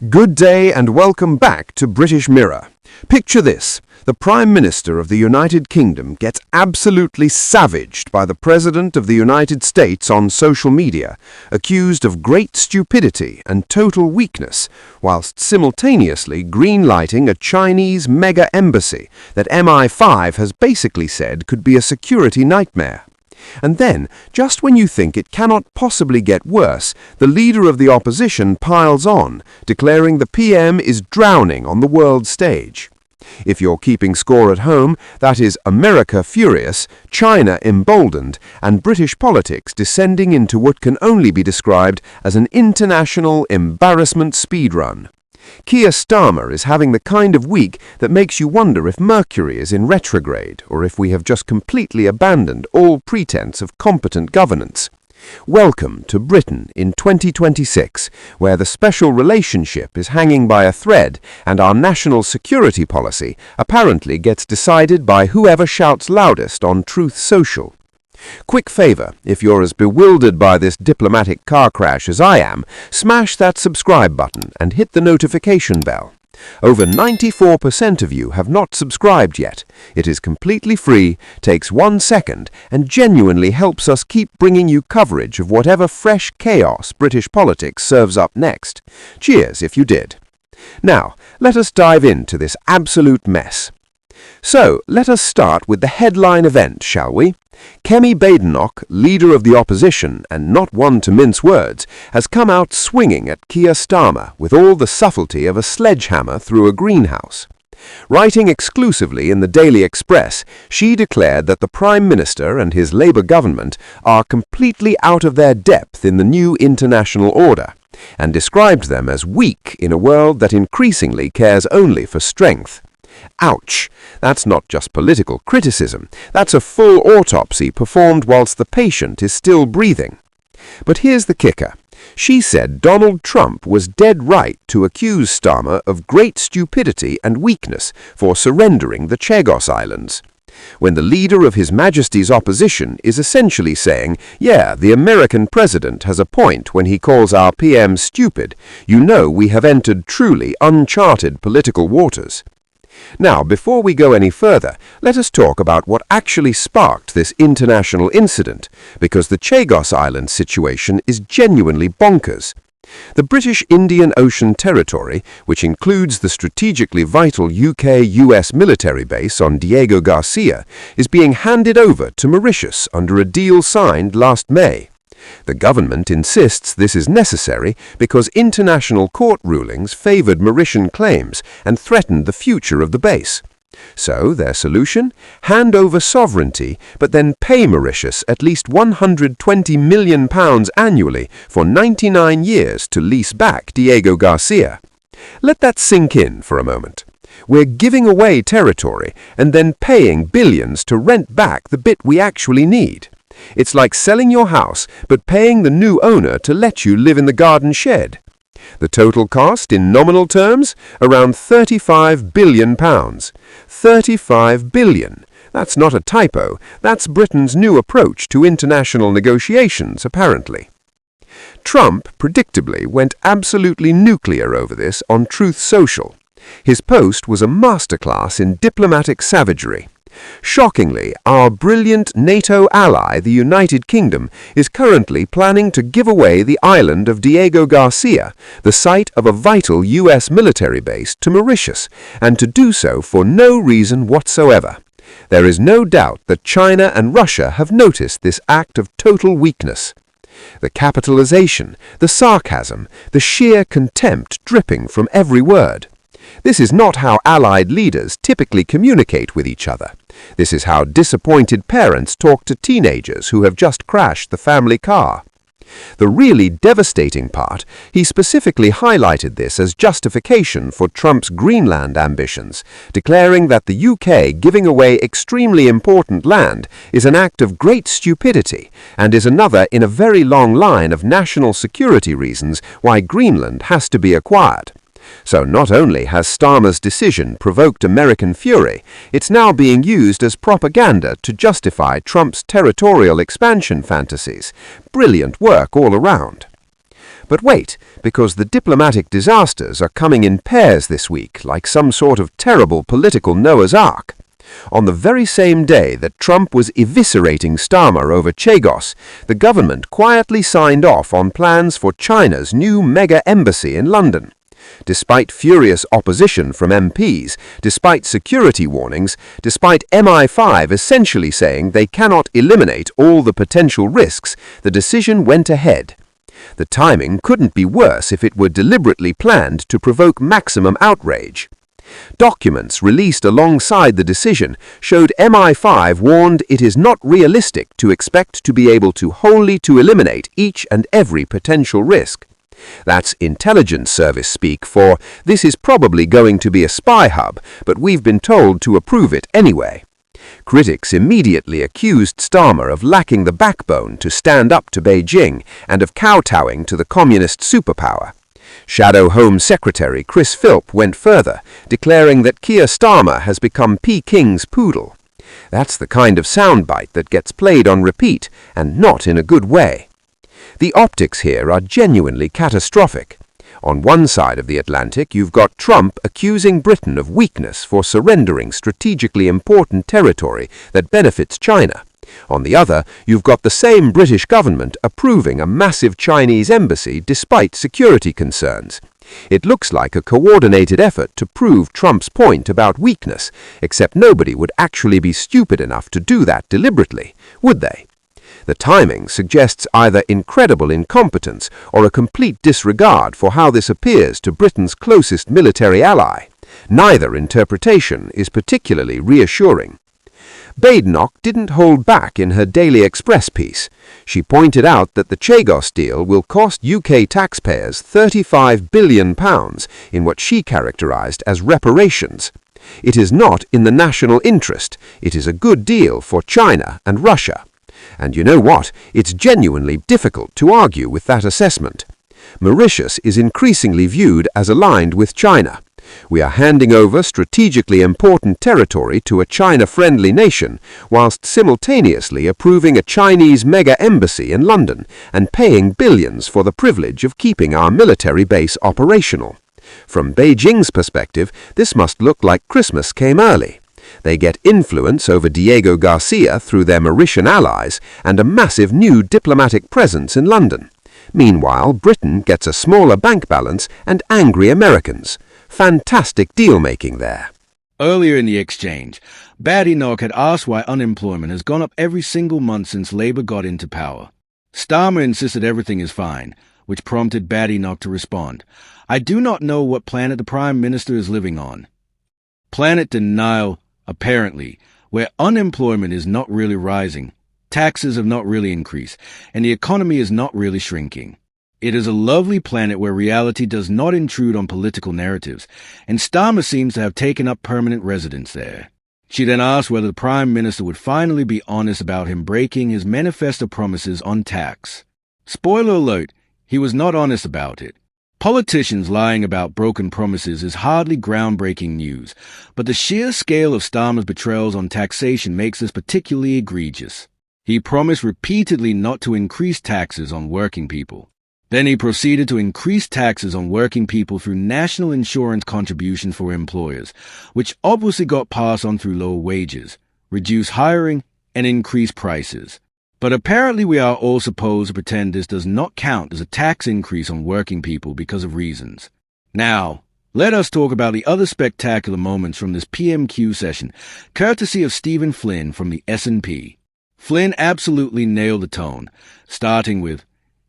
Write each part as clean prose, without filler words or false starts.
Good day and welcome back to British Mirror. Picture this. The Prime Minister of the United Kingdom gets absolutely savaged by the President of the United States on social media, accused of great stupidity and total weakness, whilst simultaneously green-lighting a Chinese mega-embassy that MI5 has basically said could be a security nightmare. And then, just when you think it cannot possibly get worse, the leader of the opposition piles on, declaring the PM is drowning on the world stage. If you're keeping score at home, that is America furious, China emboldened, and British politics descending into what can only be described as an international embarrassment speedrun. Keir Starmer is having the kind of week that makes you wonder if Mercury is in retrograde or if we have just completely abandoned all pretense of competent governance. Welcome to Britain in 2026, where the special relationship is hanging by a thread and our national security policy apparently gets decided by whoever shouts loudest on Truth Social. Quick favor, if you're as bewildered by this diplomatic car crash as I am, smash that subscribe button and hit the notification bell. Over 94% of you have not subscribed yet. It is completely free, takes 1 second, and genuinely helps us keep bringing you coverage of whatever fresh chaos British politics serves up next. Cheers if you did. Now, let us dive into this absolute mess. So, let us start with the headline event, shall we? Kemi Badenoch, leader of the opposition and not one to mince words, has come out swinging at Keir Starmer with all the subtlety of a sledgehammer through a greenhouse. Writing exclusively in the Daily Express, she declared that the Prime Minister and his Labour government are completely out of their depth in the new international order, and described them as weak in a world that increasingly cares only for strength. Ouch! That's not just political criticism, that's a full autopsy performed whilst the patient is still breathing. But here's the kicker. She said Donald Trump was dead right to accuse Starmer of great stupidity and weakness for surrendering the Chagos Islands. When the leader of His Majesty's opposition is essentially saying, yeah, the American president has a point when he calls our PM stupid, you know we have entered truly uncharted political waters. Now, before we go any further, let us talk about what actually sparked this international incident, because the Chagos Islands situation is genuinely bonkers. The British Indian Ocean Territory, which includes the strategically vital UK-US military base on Diego Garcia, is being handed over to Mauritius under a deal signed last May. The government insists this is necessary because international court rulings favoured Mauritian claims and threatened the future of the base. So, their solution? Hand over sovereignty, but then pay Mauritius at least £120 million annually for 99 years to lease back Diego Garcia. Let that sink in for a moment. We're giving away territory and then paying billions to rent back the bit we actually need. It's like selling your house but paying the new owner to let you live in the garden shed. The total cost in nominal terms? Around £35 billion. 35 billion. That's not a typo. That's Britain's new approach to international negotiations, apparently. Trump, predictably, went absolutely nuclear over this on Truth Social. His post was a masterclass in diplomatic savagery. Shockingly, our brilliant NATO ally, the United Kingdom, is currently planning to give away the island of Diego Garcia, the site of a vital US military base, to Mauritius, and to do so for no reason whatsoever. There is no doubt that China and Russia have noticed this act of total weakness. The capitalization, the sarcasm, the sheer contempt dripping from every word. This is not how allied leaders typically communicate with each other. This is how disappointed parents talk to teenagers who have just crashed the family car. The really devastating part, he specifically highlighted this as justification for Trump's Greenland ambitions, declaring that the UK giving away extremely important land is an act of great stupidity and is another in a very long line of national security reasons why Greenland has to be acquired. So not only has Starmer's decision provoked American fury, it's now being used as propaganda to justify Trump's territorial expansion fantasies. Brilliant work all around. But wait, because the diplomatic disasters are coming in pairs this week, like some sort of terrible political Noah's Ark. On the very same day that Trump was eviscerating Starmer over Chagos, the government quietly signed off on plans for China's new mega embassy in London. Despite furious opposition from MPs, despite security warnings, despite MI5 essentially saying they cannot eliminate all the potential risks, the decision went ahead. The timing couldn't be worse if it were deliberately planned to provoke maximum outrage. Documents released alongside the decision showed MI5 warned it is not realistic to expect to be able to wholly eliminate each and every potential risk. That's intelligence service speak for, this is probably going to be a spy hub, but we've been told to approve it anyway. Critics immediately accused Starmer of lacking the backbone to stand up to Beijing and of kowtowing to the communist superpower. Shadow Home Secretary Chris Philp went further, declaring that Keir Starmer has become Peking's poodle. That's the kind of soundbite that gets played on repeat, and not in a good way. The optics here are genuinely catastrophic. On one side of the Atlantic, you've got Trump accusing Britain of weakness for surrendering strategically important territory that benefits China. On the other, you've got the same British government approving a massive Chinese embassy despite security concerns. It looks like a coordinated effort to prove Trump's point about weakness, except nobody would actually be stupid enough to do that deliberately, would they? The timing suggests either incredible incompetence or a complete disregard for how this appears to Britain's closest military ally. Neither interpretation is particularly reassuring. Badenoch didn't hold back in her Daily Express piece. She pointed out that the Chagos deal will cost UK taxpayers £35 billion in what she characterised as reparations. It is not in the national interest. It is a good deal for China and Russia. And you know what? It's genuinely difficult to argue with that assessment. Mauritius is increasingly viewed as aligned with China. We are handing over strategically important territory to a China-friendly nation, whilst simultaneously approving a Chinese mega-embassy in London and paying billions for the privilege of keeping our military base operational. From Beijing's perspective, this must look like Christmas came early. They get influence over Diego Garcia through their Mauritian allies and a massive new diplomatic presence in London. Meanwhile, Britain gets a smaller bank balance and angry Americans. Fantastic deal-making there. Earlier in the exchange, Badenoch had asked why unemployment has gone up every single month since Labour got into power. Starmer insisted everything is fine, which prompted Badenoch to respond, "I do not know what planet the Prime Minister is living on." Planet denial, apparently, where unemployment is not really rising, taxes have not really increased, and the economy is not really shrinking. It is a lovely planet where reality does not intrude on political narratives, and Starmer seems to have taken up permanent residence there. She then asked whether the Prime Minister would finally be honest about him breaking his manifesto promises on tax. Spoiler alert, he was not honest about it. Politicians lying about broken promises is hardly groundbreaking news, but the sheer scale of Starmer's betrayals on taxation makes this particularly egregious. He promised repeatedly not to increase taxes on working people. Then he proceeded to increase taxes on working people through national insurance contributions for employers, which obviously got passed on through lower wages, reduced hiring, and increased prices. But apparently we are all supposed to pretend this does not count as a tax increase on working people because of reasons. Now, let us talk about the other spectacular moments from this PMQ session, courtesy of Stephen Flynn from the S&P. Flynn absolutely nailed the tone, starting with,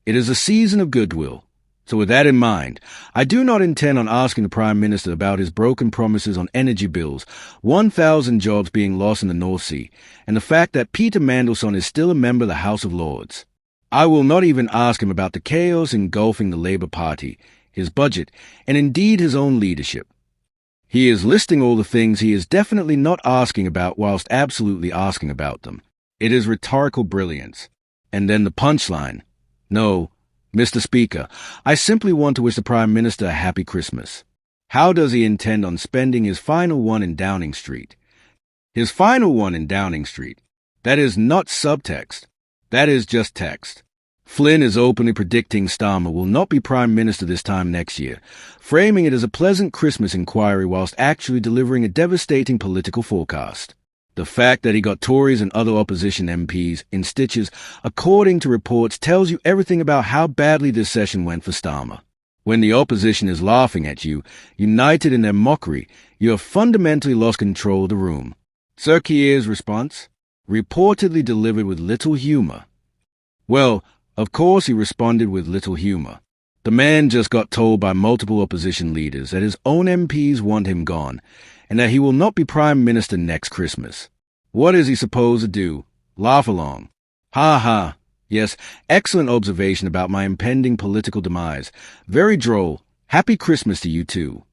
"It is a season of goodwill. So with that in mind, I do not intend on asking the Prime Minister about his broken promises on energy bills, 1,000 jobs being lost in the North Sea, and the fact that Peter Mandelson is still a member of the House of Lords. I will not even ask him about the chaos engulfing the Labour Party, his budget, and indeed his own leadership. He is listing all the things he is definitely not asking about whilst absolutely asking about them. It is rhetorical brilliance. And then the punchline. No, Mr. Speaker, I simply want to wish the Prime Minister a happy Christmas. How does he intend on spending his final one in Downing Street? His final one in Downing Street. That is not subtext. That is just text. Flynn is openly predicting Starmer will not be Prime Minister this time next year, framing it as a pleasant Christmas inquiry whilst actually delivering a devastating political forecast. The fact that he got Tories and other opposition MPs in stitches, according to reports, tells you everything about how badly this session went for Starmer. When the opposition is laughing at you, united in their mockery, you have fundamentally lost control of the room. Sir Keir's response? Reportedly delivered with little humour. Well, of course he responded with little humour. The man just got told by multiple opposition leaders that his own MPs want him gone, and that he will not be Prime Minister next Christmas. What is he supposed to do? Laugh along. Ha ha. Yes, excellent observation about my impending political demise. Very droll. Happy Christmas to you too.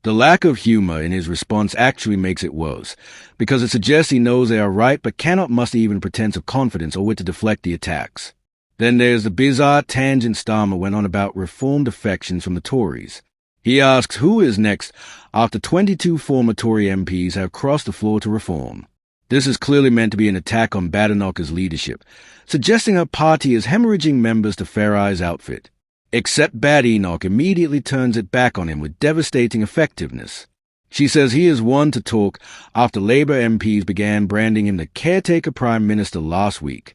The lack of humour in his response actually makes it worse, because it suggests he knows they are right but cannot muster even pretense of confidence or wit to deflect the attacks. Then there's the bizarre tangent Starmer went on about reformed defections from the Tories. He asks who is next after 22 former Tory MPs have crossed the floor to reform. This is clearly meant to be an attack on Badenoch's leadership, suggesting her party is hemorrhaging members to Fair Eye's outfit. Except Badenoch immediately turns it back on him with devastating effectiveness. She says he is one to talk after Labour MPs began branding him the caretaker Prime Minister last week.